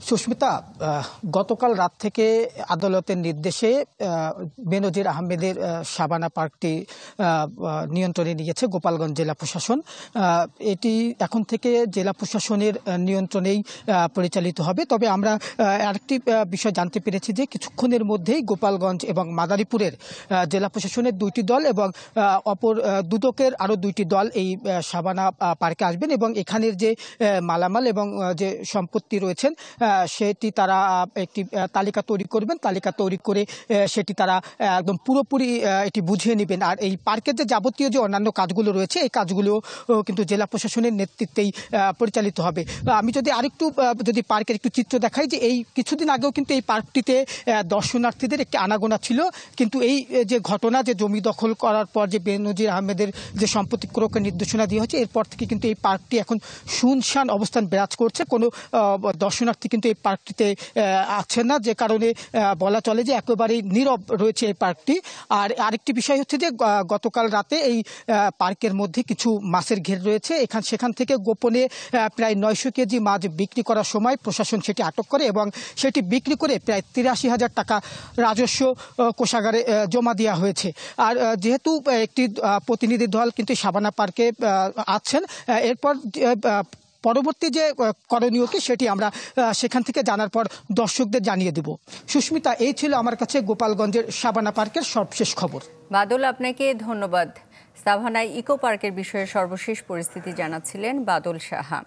সুস্মিতা, গতকাল রাত থেকে আদালতের নির্দেশে বেনজির আহমেদের শাবানা পার্কটি নিয়ন্ত্রণে নিয়েছে গোপালগঞ্জ জেলা প্রশাসন। এটি এখন থেকে জেলা প্রশাসনের নিয়ন্ত্রণেই পরিচালিত হবে। তবে আমরা আরেকটি বিষয় জানতে পেরেছি যে কিছুক্ষণের মধ্যেই গোপালগঞ্জ এবং মাদারীপুরের জেলা প্রশাসনের 2টি দল এবং অপর দুদকের আরও 2টি দল এই শাবানা পার্কে আসবেন এবং এখানের যে মালামাল এবং যে সম্পত্তি রয়েছেন সেটি তারা একটি তালিকা তৈরি করবেন। তালিকা তৈরি করে সেটি তারা একদম পুরোপুরি এটি বুঝিয়ে নেবেন। আর এই পার্কের যে যাবতীয় যে অন্যান্য কাজগুলো রয়েছে এই কাজগুলো কিন্তু জেলা প্রশাসনের নেতৃত্বেই পরিচালিত হবে। আমি যদি পার্কের একটু চিত্র দেখাই, যে এই কিছুদিন আগেও কিন্তু এই পার্কটিতে দর্শনার্থীদের একটি আনাগোনা ছিল, কিন্তু এই যে ঘটনা, যে জমি দখল করার পর যে বেনজির আহমেদের যে সম্পত্তি ক্রয়ের নির্দেশনা দেওয়া হয়েছে, এরপর থেকে কিন্তু এই পার্কটি এখন শুনশান অবস্থান বিরাজ করছে। কোনো দর্শনার্থী কিন্তু এই পার্কটিতে আছেন না, যে কারণে বলা চলে যে একেবারেই নীরব রয়েছে এই পার্কটি। আর আরেকটি বিষয় হচ্ছে যে গতকাল রাতে এই পার্কের মধ্যে কিছু মাছের ঘের রয়েছে, সেখান থেকে গোপনে প্রায় 900 কেজি মাছ বিক্রি করার সময় প্রশাসন সেটি আটক করে এবং সেটি বিক্রি করে প্রায় 83,000 টাকা রাজস্ব কোষাগারে জমা দেওয়া হয়েছে। আর যেহেতু একটি প্রতিনিধি দল কিন্তু শাবানা পার্কে আছেন, এরপর পরবর্তী যে করণীয় কি সেটি আমরা সেখান থেকে জানার পর দর্শকদের জানিয়ে দেব। সুস্মিতা, এই ছিল আমার কাছে গোপালগঞ্জের শাবানা পার্কের সর্বশেষ খবর। বাদল, আপনাকে ধন্যবাদ। সাভানায় ইকো পার্কের বিষয়ে সর্বশেষ পরিস্থিতি জানাচ্ছিলেন বাদল সাহা।